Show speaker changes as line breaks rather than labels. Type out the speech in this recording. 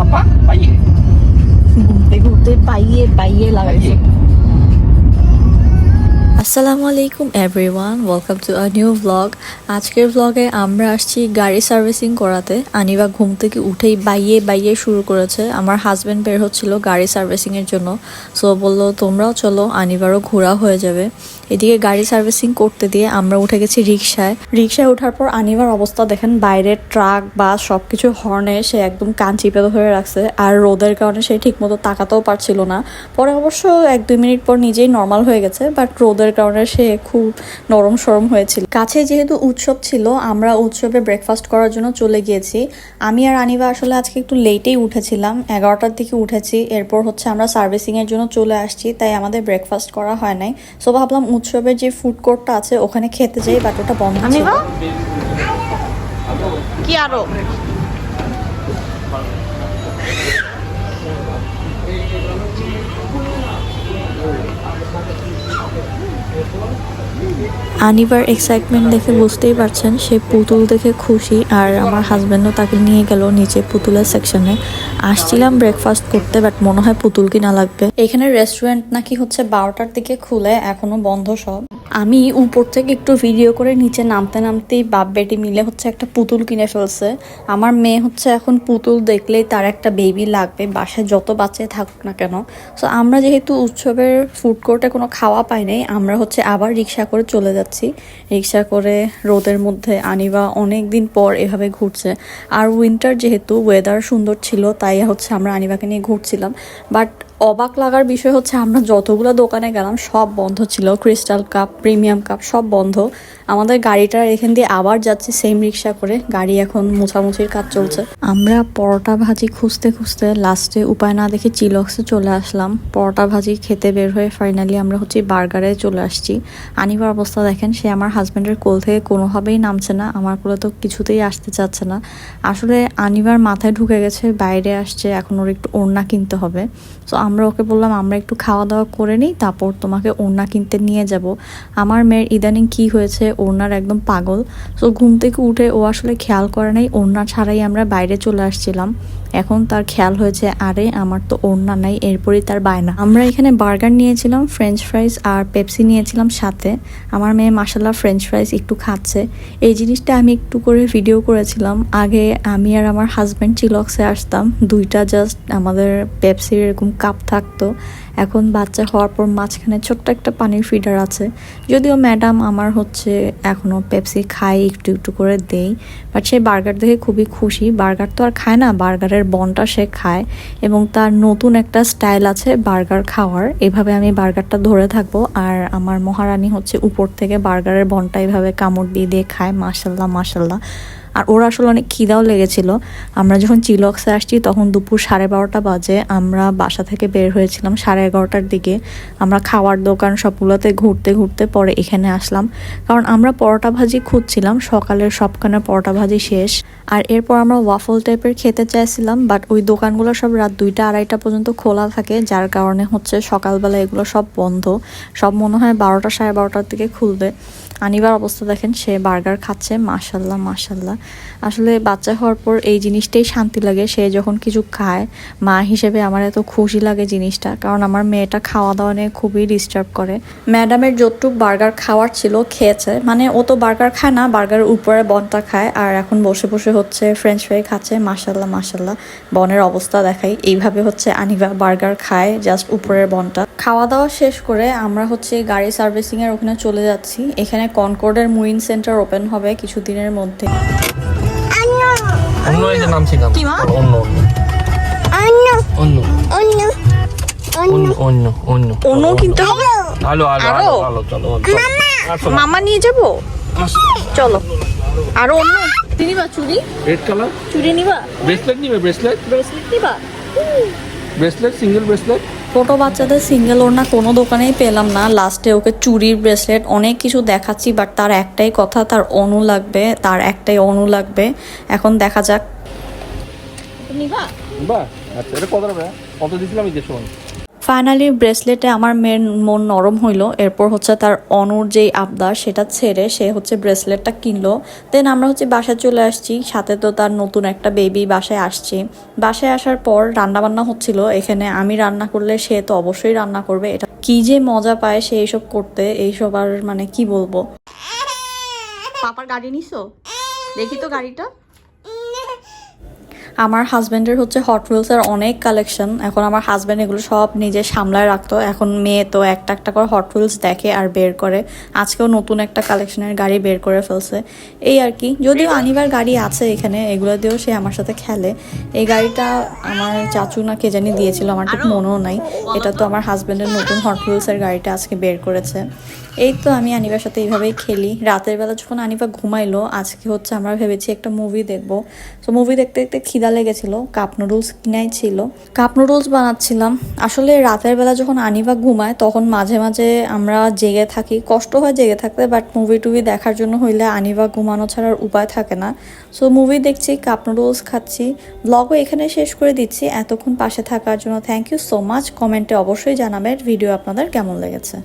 apa? Bayi.
ঘুরতে পাইয়ে লাগাইছে। আসসালামু আলাইকুম everyone, welcome to a new blog. আজকের ব্লগে আমরা আসছি গাড়ি সার্ভিসিং করাতে। আনিবা ঘুম থেকে উঠেই বাইয়ে শুরু করেছে। আমার হাজব্যান্ড বের হচ্ছিল গাড়ি সার্ভিসিংয়ের জন্য, সো বললো তোমরাও চলো, আনিবারও ঘোরা হয়ে যাবে। এদিকে গাড়ি সার্ভিসিং করতে দিয়ে আমরা উঠে গেছি রিক্সায় ওঠার পর আনিবার অবস্থা দেখেন, বাইরের ট্রাক বাস সবকিছু হর্নে সে একদম কান চিপে ধরে রাখছে, আর রোদের কারণে সে ঠিকমতো তাকাতেও পারছিল না। পরে অবশ্য 1-2 মিনিট পর নিজেই নর্মাল হয়ে গেছে, বাট রোদের কারণে সে খুব নরম সরম হয়েছিল। কাছে যেহেতু উৎসব ছিল, আমরা উৎসবে ব্রেকফাস্ট করার জন্য চলে গিয়েছি। আমি আর আনিবা আসলে আজকে একটু লেটেই উঠেছিলাম, 11টার দিকে উঠেছি। এরপর হচ্ছে আমরা সার্ভিসিং এর জন্য চলে আসছি, তাই আমাদের ব্রেকফাস্ট করা হয় নাই। সো ভাবলাম উৎসবের যে ফুড কোর্টটা আছে ওখানে খেতে যাই, বাট ওটা বন্ধ ছিল।
কি আরো
আনিবার এক্সাইটমেন্ট দেখে বুঝতেই পারছেন, সে পুতুল দেখে খুশি। আর আমার হাজব্যান্ডও তাকে নিয়ে গেল নিচে পুতুলের সেকশনে। আসছিলাম ব্রেকফাস্ট করতে, বাট মনে হয় পুতুল কিনা লাগবে। এখানে রেস্টুরেন্ট নাকি হচ্ছে 12টার দিকে খুলে, এখনো বন্ধ সব। আমি উপর থেকে একটু ভিডিও করে নিচে নামতেই বাপ বেটি মিলে হচ্ছে একটা পুতুল কিনে ফেলছে। আমার মেয়ে হচ্ছে এখন পুতুল দেখলেই তার একটা বেবি লাগবে, বাসায় যত বাচ্চাই থাকুক না কেন। সো আমরা যেহেতু উৎসবের ফুড কোর্টে কোনো খাওয়া পাই নাই, আমরা হচ্ছে আবার রিক্সা করে চলে যাচ্ছি। রিক্সা করে রোদের মধ্যে আনিবা অনেক দিন পর এভাবে ঘুরছে। আর উইন্টার যেহেতু ওয়েদার সুন্দর ছিল, তাই হচ্ছে আমরা আনিবাকে নিয়ে ঘুরছিলাম। বাট অবাক লাগার বিষয় হচ্ছে, আমরা যতগুলো দোকানে গেলাম সব বন্ধ ছিল। ক্রিস্টাল কাপ, প্রিমিয়াম কাপ সব বন্ধ। আমাদের গাড়িটা এখান দিয়ে আবার যাচ্ছি সেম রিক্সা করে, গাড়ি এখন মোছামুছির কাজ চলছে। আমরা পরোটা ভাজি খুঁজতে লাস্টে উপায় না দেখে চিলক্সে চলে আসলাম। পরোটা ভাজি খেতে বের হয়ে ফাইনালি আমরা হচ্ছে বার্গারে চলে আসছি। আনিবার অবস্থা দেখেন, সে আমার হাজব্যান্ডের কোল থেকে কোনোভাবেই নামছে না, আমার কোলে তো কিছুতেই আসতে চাচ্ছে না। আসলে আনিবার মাথায় ঢুকে গেছে বাইরে আসছে, এখন ওর একটু ওড়না কিনতে হবে। সো আমরা ওকে বললাম আমরা একটু খাওয়া দাওয়া করে নিই, তারপর তোমাকে ওড়না কিনতে নিয়ে যাব। আমার মেয়ের ইদানিং কি হয়েছে, ওড়নার একদম পাগল। সো ঘুম থেকে উঠে ও আসলে খেয়াল করে নাই, ওড়না ছাড়াই আমরা বাইরে চলে আসছিলাম। এখন তার খেয়াল হয়েছে আরে আমার তো ওড়না নাই, এরপরই তার বায়না। আমরা এখানে বার্গার নিয়েছিলাম, ফ্রেঞ্চ ফ্রাইজ আর পেপসি নিয়েছিলাম সাথে। আমার মেয়ে মাশাআল্লাহ ফ্রেঞ্চ ফ্রাইজ একটু খাচ্ছে। এই জিনিসটা আমি একটু করে ভিডিও করেছিলাম। আগে আমি আর আমার হাজব্যান্ড চিলক্সে আসতাম, দুইটা জাস্ট আমাদের পেপসির এরকম কাপ থাকতো। এখন বাচ্চা হওয়ার পর মাঝখানে ছোট্ট একটা পানির ফিডার আছে। যদিও ম্যাডাম আমার হচ্ছে এখনও পেপসি খাই, একটু করে দেই, বাট সে বার্গার দেখে খুবই খুশি। বার্গার তো আর খায় না, বার্গারের বনটা সে খায়, এবং তার নতুন একটা স্টাইল আছে বার্গার খাওয়ার। এভাবে আমি বার্গারটা ধরে থাকবো, আর আমার মহারানী হচ্ছে উপর থেকে বার্গারের বনটা এভাবে কামড় দিয়ে খায়। মাশাল্লাহ মাশাল্লাহ। আর ওরা আসলে অনেক খিদাও লেগেছিল। আমরা যখন চিলক্সে আসছি তখন দুপুর 12:30 বাজে। আমরা বাসা থেকে বের হয়েছিলাম 11:30টার দিকে। আমরা খাওয়ার দোকান সবগুলোতে ঘুরতে পরে এখানে আসলাম, কারণ আমরা পরোটা ভাজি খুঁজছিলাম। সকালের সবখানে পরোটা ভাজি শেষ। আর এরপর আমরা ওয়াফল টাইপের খেতে চাইছিলাম, বাট ওই দোকানগুলো সব রাত 2টা-2:30 পর্যন্ত খোলা থাকে, যার কারণে হচ্ছে সকালবেলা এগুলো সব বন্ধ। সব মনে হয় 12টা 12:30টার দিকে খুলবে। আনিবার অবস্থা দেখেন, সে বার্গার খাচ্ছে। মাশাল্লাহ মাশাল্লাহ। আসলে বাচ্চা হওয়ার পর এই জিনিসটাই শান্তি লাগে, সে যখন কিছু খায়। মা হিসেবে আমার এত খুশি লাগে জিনিসটা, কারণ আমার মেয়েটা খাওয়া দাওয়া নিয়ে খুবই ডিস্টার্ব করে। ম্যাডামের যতটুক বার্গার খাওয়ার ছিল খেয়েছে, মানে ও তো বার্গার খায় না, বার্গারের উপরে বনটা খায়। আর এখন বসে হচ্ছে ফ্রেঞ্চ ফ্রাই খাচ্ছে। মাশাল্লাহ মাশাল্লাহ। বনের অবস্থা দেখাই, এইভাবে হচ্ছে আনিবা বার্গার খায়, জাস্ট উপরের বনটা। খাওয়া দাওয়া শেষ করে আমরা হচ্ছে গাড়ি সার্ভিসিং এর ওখানে চলে যাচ্ছি। এখানে কনকর্ডের মুইন সেন্টার ওপেন হবে কিছুদিনের মধ্যে।
অন্য এই যে নাম ছিল
কি মা?
অন্য
অন্য কিনতে হবে।
আলো চলো
মামা নিয়ে যাব, চলো। আরো অন্য নিবা, চুড়ি,
রেড কালার
চুড়ি নিবা,
ব্রেসলেট নিবে, ব্রেসলেট
নিবা,
সিঙ্গেল ব্রেসলেট।
ছোট বাচ্চাদের সিঙ্গেল ওড়না কোনো দোকানেই পেলাম না। লাস্টে ওকে চুড়ির ব্রেসলেট অনেক কিছু দেখাচ্ছি, বাট তার একটাই কথা, তার অনু লাগবে, তার একটাই অনু লাগবে। এখন দেখা যাক।
নিবা।
বাহ, আচ্ছা এটা কত টাকা? কত দিছিলাম এই যে শোন।
ফাইনালি ব্রেসলেটে আমার মেয়ের মন নরম হইলো। এরপর হচ্ছে তার অনুর যেই আবদার সেটা ছেড়ে সে হচ্ছে ব্রেসলেটটা কিনলো। দেন আমরা হচ্ছে বাসায় চলে আসছি, সাথে তো তার নতুন একটা বেবি বাসায় আসছে। বাসায় আসার পর রান্নাবান্না হচ্ছিল এখানে। আমি রান্না করলে সে তো অবশ্যই রান্না করবে। এটা কি যে মজা পায় সে এইসব করতে, এইসব আর মানে কি বলবো।
পাপার গাড়ি নিছো? দেখি তো গাড়িটা।
আমার হাজব্যান্ডের হচ্ছে হট হুইলসের অনেক কালেকশন। এখন আমার হাজব্যান্ড এগুলো সব নিজে সামলায় রাখতো। এখন মেয়ে তো একটা একটা করে হট হুইলস দেখে আর বের করে। আজকেও নতুন একটা কালেকশনের গাড়ি বের করে ফেলছে, এই আর কি। যদিও আনিবার গাড়ি আছে এখানে, এগুলো দিয়েও সে আমার সাথে খেলে। এই গাড়িটা আমার চাচু না কে জানি দিয়েছিল, আমার ঠিক মনেও নাই। এটা তো আমার হাজব্যান্ডের নতুন হট হুইলসের গাড়িটা আজকে বের করেছে। এই তো আমি আনিবার সাথে এইভাবেই খেলি। রাতের বেলা যখন আনিবা ঘুমাইলো, আজকে হচ্ছে আমরা ভেবেছি একটা মুভি দেখবো। তো মুভি দেখতে দেখতে খিদা লেগেছিল, কাপ নুডলস কিনাই ছিল, কাপ নুডলস বানাচ্ছিলাম। আসলে রাতের বেলা যখন আনিবা ঘুমায় তখন মাঝে মাঝে আমরা জেগে থাকি, কষ্ট হয় জেগে থাকতে, বাট মুভি টুভি দেখার জন্য হইলে আনিবা ঘুমানো ছাড়ার উপায় থাকে না। সো মুভি দেখছি, কাপ নুডলস খাচ্ছি। ব্লগও এখানে শেষ করে দিচ্ছি। এতক্ষণ পাশে থাকার জন্য থ্যাংক ইউ সো মাচ। কমেন্টে অবশ্যই জানাবেন ভিডিও আপনাদের কেমন লেগেছে।